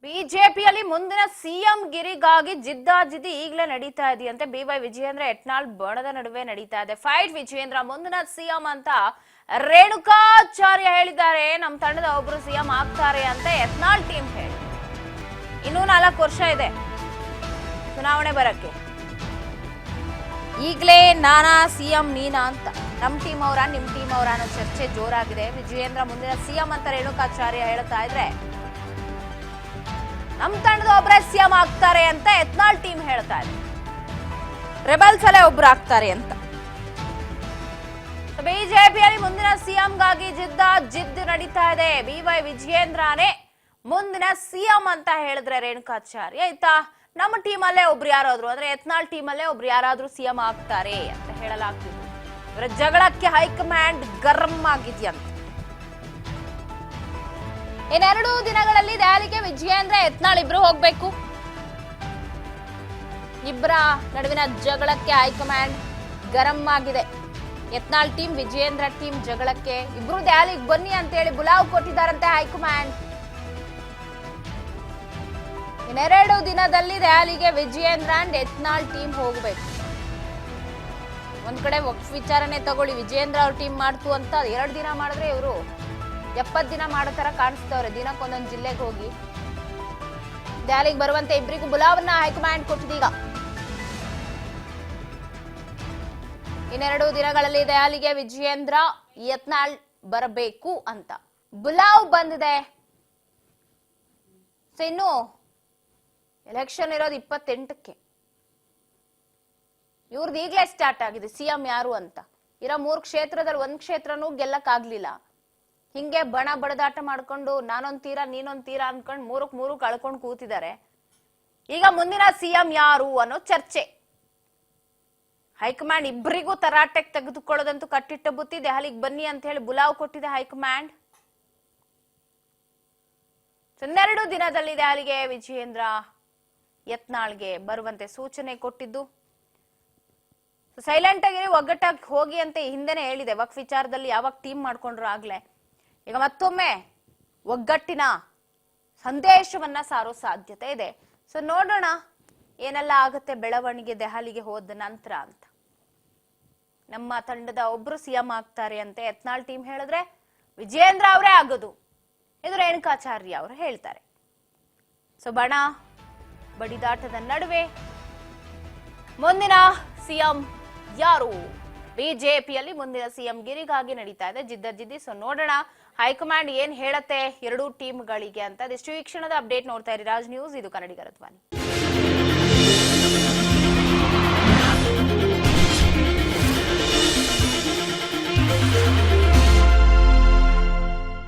ಬಿಜೆಪಿಯಲ್ಲಿ ಮುಂದಿನ ಸಿಎಂ ಗಿರಿಗಾಗಿ ಜಿದ್ದಾಜಿದ್ದಿ ಈಗಲೇ ನಡೀತಾ ಇದೆಯಂತೆ. ಬಿವೈ ವಿಜಯೇಂದ್ರ ಯತ್ನಾಳ್ ಬಣದ ನಡುವೆ ನಡೀತಾ ಇದೆ ಫೈಟ್. ವಿಜಯೇಂದ್ರ ಮುಂದಿನ ಸಿಎಂ ಅಂತ ರೇಣುಕಾಚಾರ್ಯ ಹೇಳಿದ್ದಾರೆ. ನಮ್ಮ ತಂಡದ ಒಬ್ರು ಸಿಎಂ ಆಗ್ತಾರೆ ಅಂತ ಯತ್ನಾಳ್ ಟೀಮ್ ಹೇಳಿ. ಇನ್ನೂ 4 ವರ್ಷ ಇದೆ ಚುನಾವಣೆ ಬರಕ್ಕೆ. ಈಗಲೇ ನಾನಾ ಸಿಎಂ ನೀನಾ ಅಂತ ನಮ್ ಟೀಮ್ ಅವರ ನಿಮ್ ಟೀಮ್ ಅವರ ಅನ್ನೋ ಚರ್ಚೆ ಜೋರಾಗಿದೆ. ವಿಜಯೇಂದ್ರ ಮುಂದಿನ ಸಿಎಂ ಅಂತ ರೇಣುಕಾಚಾರ್ಯ ಹೇಳ್ತಾ ಇದ್ರೆ ನಮ್ ತಂಡದ ಒಬ್ಬರೇ ಸಿಎಂ ಆಗ್ತಾರೆ ಅಂತ ಯತ್ನಾಳ್ ಟೀಮ್ ಹೇಳ್ತಾ ಇದೆ. ರೆಬಲ್ಸ್ ಅಲ್ಲೇ ಒಬ್ರು ಆಗ್ತಾರೆ ಅಂತ. ಬಿಜೆಪಿಯಲ್ಲಿ ಮುಂದಿನ ಸಿಎಂಗಾಗಿ ಜಿದ್ದು ನಡೀತಾ ಇದೆ. ಬಿವೈ ವಿಜಯೇಂದ್ರನೇ ಮುಂದಿನ ಸಿಎಂ ಅಂತ ಹೇಳಿದ್ರೆ ರೇಣುಕಾಚಾರ್ಯ ಆಯ್ತಾ, ನಮ್ಮ ಟೀಮ್ ಅಲ್ಲೇ ಒಬ್ರು ಯಾರಾದ್ರು ಅಂದ್ರೆ ಯತ್ನಾಳ್ ಟೀಮ್ ಅಲ್ಲೇ ಒಬ್ರು ಯಾರಾದ್ರೂ ಸಿಎಂ ಆಗ್ತಾರೆ ಅಂತ ಹೇಳಲಾಗ್ತಿದೆ. ಇವರ ಜಗಳಕ್ಕೆ ಹೈಕಮಾಂಡ್ ಗರಂ ಆಗಿದೆಯಂತ. ಇನ್ನೆರಡು ದಿನಗಳಲ್ಲಿ ದೆಹಲಿಗೆ ವಿಜಯೇಂದ್ರ ಯತ್ನಾಳ್ ಇಬ್ರು ಹೋಗ್ಬೇಕು. ಇಬ್ಬರ ನಡುವಿನ ಜಗಳಕ್ಕೆ ಹೈಕಮಾಂಡ್ ಗರಂ ಆಗಿದೆ. ಯತ್ನಾಳ್ ಟೀಮ್ ವಿಜಯೇಂದ್ರ ಟೀಮ್ ಜಗಳಕ್ಕೆ ಇಬ್ರು ದೆಹಲಿಗೆ ಬನ್ನಿ ಅಂತ ಹೇಳಿ ಬುಲಾವ್ ಕೊಟ್ಟಿದ್ದಾರಂತೆ ಹೈಕಮಾಂಡ್. ಇನ್ನೆರಡು ದಿನದಲ್ಲಿ ದೆಹಲಿಗೆ ವಿಜಯೇಂದ್ರ ಅಂಡ್ ಯತ್ನಾಳ್ ಟೀಮ್ ಹೋಗ್ಬೇಕು. ಒಂದ್ ಕಡೆ ವಕ್ಫ್ ವಿಚಾರನೆ ತಗೊಳ್ಳಿ, ವಿಜಯೇಂದ್ರ ಅವ್ರ ಟೀಮ್ ಮಾಡ್ತು ಅಂತ 2 ದಿನ ಮಾಡಿದ್ರೆ ಇವರು 70 ದಿನ ಮಾಡೋ ತರ ಕಾಣಿಸ್ತವ್ರೆ. ದಿನಕ್ಕೊಂದೊಂದು ಜಿಲ್ಲೆಗೆ ಹೋಗಿ ದೆಹಲಿಗೆ ಬರುವಂತೆ ಇಬ್ಬರಿಗೂ ಬುಲಾವನ್ನ ಹೈಕಮಾಂಡ್ ಕೊಟ್ಟಿದೀಗ. ಇನ್ನೆರಡು ದಿನಗಳಲ್ಲಿ ದೆಹಲಿಗೆ ವಿಜಯೇಂದ್ರ ಯತ್ನಾಳ್ ಬರಬೇಕು ಅಂತ ಬುಲಾವ್ ಬಂದಿದೆ. ಇನ್ನು ಎಲೆಕ್ಷನ್ ಇರೋದು 28ಕ್ಕೆ. ಇವ್ರದ್ದು ಈಗಲೇ ಸ್ಟಾರ್ಟ್ ಆಗಿದೆ ಸಿಎಂ ಯಾರು ಅಂತ. ಇರೋ 3 ಕ್ಷೇತ್ರದಲ್ಲಿ 1 ಕ್ಷೇತ್ರನೂ ಗೆಲ್ಲಕ್ ಆಗ್ಲಿಲ್ಲ. ಹಿಂಗೆ ಬಣ ಬಡದಾಟ ಮಾಡ್ಕೊಂಡು ನಾನೊಂದ್ ತೀರಾ ನೀನೊಂದ್ ತೀರಾ ಅನ್ಕೊಂಡು 3ಕ್ಕೆ 3 ಕಳ್ಕೊಂಡು ಕೂತಿದ್ದಾರೆ. ಈಗ ಮುಂದಿನ ಸಿಎಂ ಯಾರು ಅನ್ನೋ ಚರ್ಚೆ. ಹೈಕಮಾಂಡ್ ಇಬ್ಬರಿಗೂ ತರಾಟೆಗೆ ತೆಗೆದುಕೊಳ್ಳೋದಂತೂ ಕಟ್ಟಿಟ್ಟ ಬುತ್ತಿ. ದೆಹಲಿಗೆ ಬನ್ನಿ ಅಂತ ಹೇಳಿ ಬುಲಾವ್ ಕೊಟ್ಟಿದೆ ಹೈಕಮಾಂಡ್. ಇನ್ನೆರಡು ದಿನದಲ್ಲಿ ದೆಹಲಿಗೆ ವಿಜಯೇಂದ್ರ ಯತ್ನಾಳ್ಗೆ ಬರುವಂತೆ ಸೂಚನೆ ಕೊಟ್ಟಿದ್ದು. ಸೈಲೆಂಟ್ ಆಗಿರಿ, ಒಗ್ಗಟ್ಟಾಗಿ ಹೋಗಿ ಅಂತ ಹಿಂದೆನೆ ಹೇಳಿದೆ. ವಕ್ಫ್ ವಿಚಾರದಲ್ಲಿ ಯಾವಾಗ ಟೀಮ್ ಮಾಡ್ಕೊಂಡ್ರು ಆಗ್ಲೇ. ಈಗ ಮತ್ತೊಮ್ಮೆ ಒಗ್ಗಟ್ಟಿನ ಸಂದೇಶವನ್ನ ಸಾರೋ ಸಾಧ್ಯತೆ ಇದೆ. ಸೊ ನೋಡೋಣ ಏನೆಲ್ಲ ಆಗುತ್ತೆ ಬೆಳವಣಿಗೆ ದೆಹಲಿಗೆ ಹೋದ ನಂತರ ಅಂತ. ನಮ್ಮ ತಂಡದ ಒಬ್ರು ಸಿಎಂ ಆಗ್ತಾರೆ ಅಂತ ಯತ್ನಾಳ್ ಟೀಮ್ ಹೇಳಿದ್ರೆ ವಿಜಯೇಂದ್ರ ಅವರೇ ಆಗೋದು ಇದು ರೇಣುಕಾಚಾರ್ಯ ಅವರು ಹೇಳ್ತಾರೆ. ಸೊ ಬಣ ಬಡಿದಾಟದ ನಡುವೆ ಮುಂದಿನ ಸಿಎಂ ಯಾರು? ಬಿಜೆಪಿಯಲ್ಲಿ ಮುಂದಿನ ಸಿಎಂ ಗಿರಿಗಾಗಿ ನಡೀತಾ ಇದೆ ಜಿದ್ದಾಜಿದ್ದಿ. ಸೊ ನೋಡೋಣ ಹೈಕಮಾಂಡ್ ಏನ್ ಹೇಳತ್ತೆ ಎರಡೂ ಟೀಮ್ಗಳಿಗೆ ಅಂತ. ಇದಿಷ್ಟು ಈ ಕ್ಷಣದ ಅಪ್ಡೇಟ್. ನೋಡ್ತಾ ಇರಿ ರಾಜ್ ನ್ಯೂಸ್, ಇದು ಕನ್ನಡಿಗರ ಧ್ವನಿ.